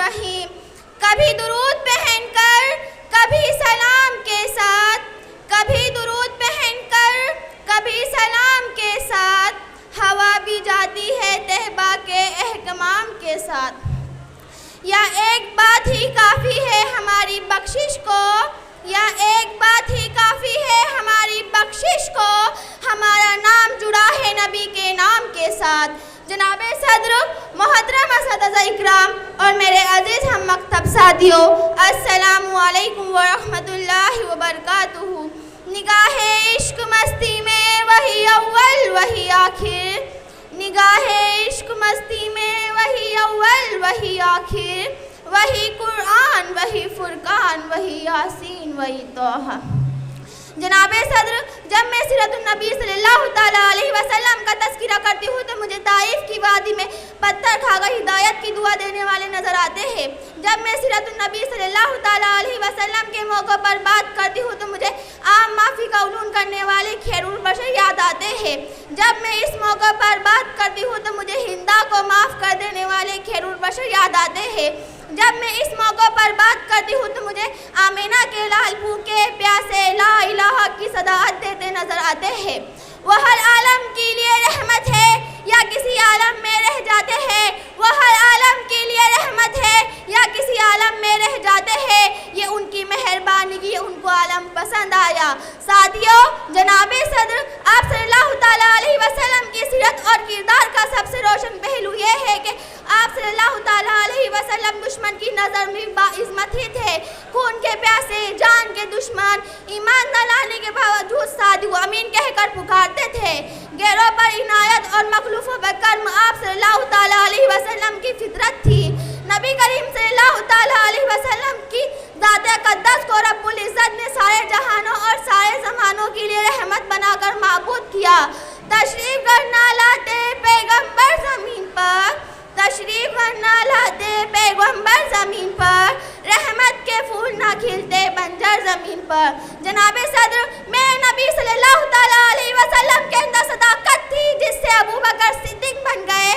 الرحیم. کبھی درود پہن کر کبھی سلام کے ساتھ، کبھی درود پہن کر کبھی سلام کے ساتھ، ہوا بھی جاتی ہے طیبہ کے اہتمام کے ساتھ. یا ایک بات ہی کافی ہے ہماری بخشش کو، یا ایک بات ہی کافی ہے ہماری بخشش کو، ہمارا نام جڑا ہے نبی کے نام کے ساتھ. جناب صدر، محترم اساتذہ اکرام اور میرے عزیز ہم مکتب ساتھیوں، السلام علیکم ورحمۃ اللہ وبرکاتہ. نگاہ عشق مستی میں وہی اول وہی آخر، نگاہ عشق مستی میں وہی اول وہی آخر، وہی قرآن وہی فرقان وہی یاسین وہی طٰہٰ. جناب صدر، جب میں سیرت النبی صلی اللہ تعالیٰ علیہ وسلم کا تذکرہ کرتی ہوں تو مجھے طائف کی وادی میں پتھر کھا کر ہدایت کی دعا دینے والے نظر آتے ہیں. جب میں سیرت النبی صلی اللہ تعالیٰ علیہ وسلم کے موقع پر بات کرتی ہوں تو مجھے عام معافی کا علون کرنے والے خیر البشر یاد آتے ہیں. جب میں اس موقع پر بات کرتی ہوں تو مجھے ہندا کو معاف کر دینے والے خیر البشر یاد آتے ہیں. جب میں اس موقع پر بات کرتی ہوں تو مجھے آمینہ کے لال بھوکے پیاسے لا الہ کی صداعت دیتے نظر آتے ہیں. وہ ہر عالم کے لیے رحمت ہے یا کسی عالم میں رہ جاتے ہیں، وہ ہر عالم کے لیے رحمت ہے یا کسی عالم میں رہ جاتے ہیں. یہ ان کی مہربانی کی ان کو عالم پسند آیا. ساتھیوں، جناب صدر آپ صلی اللہ تعالیٰ علیہ وسلم کی سیرت اور کردار کا سب سے روشن پہلو یہ ہے کہ آپ صلی اللہ تعالیٰ علیہ وسلم دشمن کی نظر میں باعظمت ہی تھے. خون کے پیاسے، جان کے دشمن، ایمان نہ لانے کے باوجود صادق و امین کہہ کر پکارتے تھے. غیروں پر عنایت اور مخلوقوں پر کرم آپ صلی اللہ تعالیٰ علیہ وسلم کی فطرت تھی. نبی کریم صلی اللہ تعالیٰ علیہ وسلم کی ذات اقدس کو رب العزت نے سارے جہانوں اور سارے زمانوں کے لیے رحمت بنا کر معبود کیا. تشریف گھرنا لاتے پیغمبر زمین پر، تشریف گھرنا لاتے پیغمبر زمین پر، رحمت کے پھول نہ کھلتے بنجر زمین پر. جناب صدر، میں نبی صلی اللہ تعالیٰ علیہ وسلم کے اندر صداقت تھی جس سے ابو بکر صدیق بن گئے.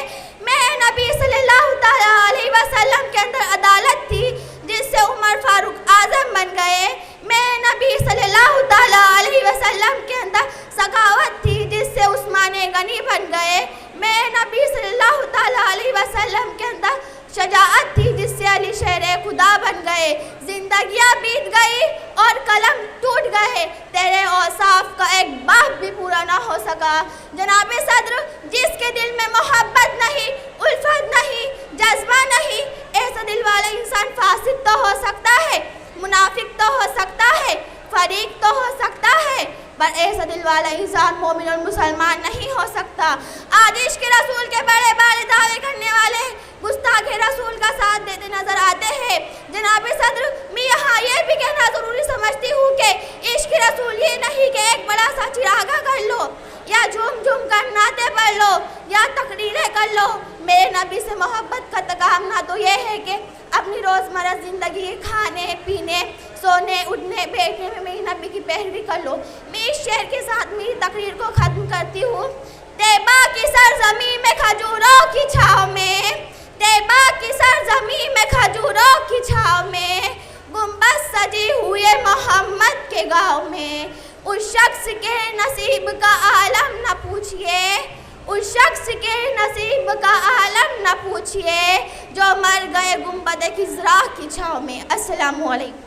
میں نبی صلی اللہ تعالیٰ علیہ وسلم کے اندر عدالت تھی جس سے عمر فاروق اعظم بن گئے. میں نبی صلی اللہ تعالیٰ علیہ وسلم کے اندر سخاوت تھی جس سے عثمان غنی بن گئے. میں نبی صلی اللہ تعالیٰ علیہ وسلم کے اندر شجاعت تھی جس سے علی شیر خدا بن گئے. زندگیاں بیت گئی اور قلم ٹوٹ گئے، تیرے اوصاف کا ایک باب بھی پورا نہ ہو سکا. جناب صدر، جس کے دل میں محبت نہیں، الفت نہیں، جذبہ نہیں، ایسا دل والا انسان فاسق تو ہو سکتا ہے، منافق تو ہو سکتا ہے، فریق تو ہو سکتا ہے، پر ایسا دل والا انسان مومن اور مسلمان نہیں ہو سکتا. آج عشق رسول کے بڑے بڑے دعوے کرنے والے گستاخ رسول کا ساتھ دیتے نظر آتے ہیں. جناب صدر، میں یہاں یہ بھی کہنا ضروری سمجھتی ہوں کہ عشق رسول یہ نہیں کہ ایک بڑا سا چراغا کر لو یا جھوم جھوم کر نعتیں پڑھ لو یا تقریریں کر لو. میرے نبی سے محبت کا تقاضا تو یہ ہے کہ اپنی روزمرہ زندگی، کھانے پینے، سونے اٹھنے بیٹھنے میں میری نبی کی پیروی کر لو. میں اس شعر کے ساتھ میری تقریر کو ختم کرتی ہوں. طیبہ کی سرزمین میں کھجوروں کی چھاؤں میں، طیبہ کی سرزمین میں کھجوروں کی چھاؤں میں، گنبد سجی ہوئے محمد کے گاؤں میں. اس شخص کے نصیب کا عالم نہ پوچھئے، اس شخص کے نصیب کا عالم نہ پوچھئے جو مر گئے گنبد خضرا کی چھاؤں میں. السلام علیکم.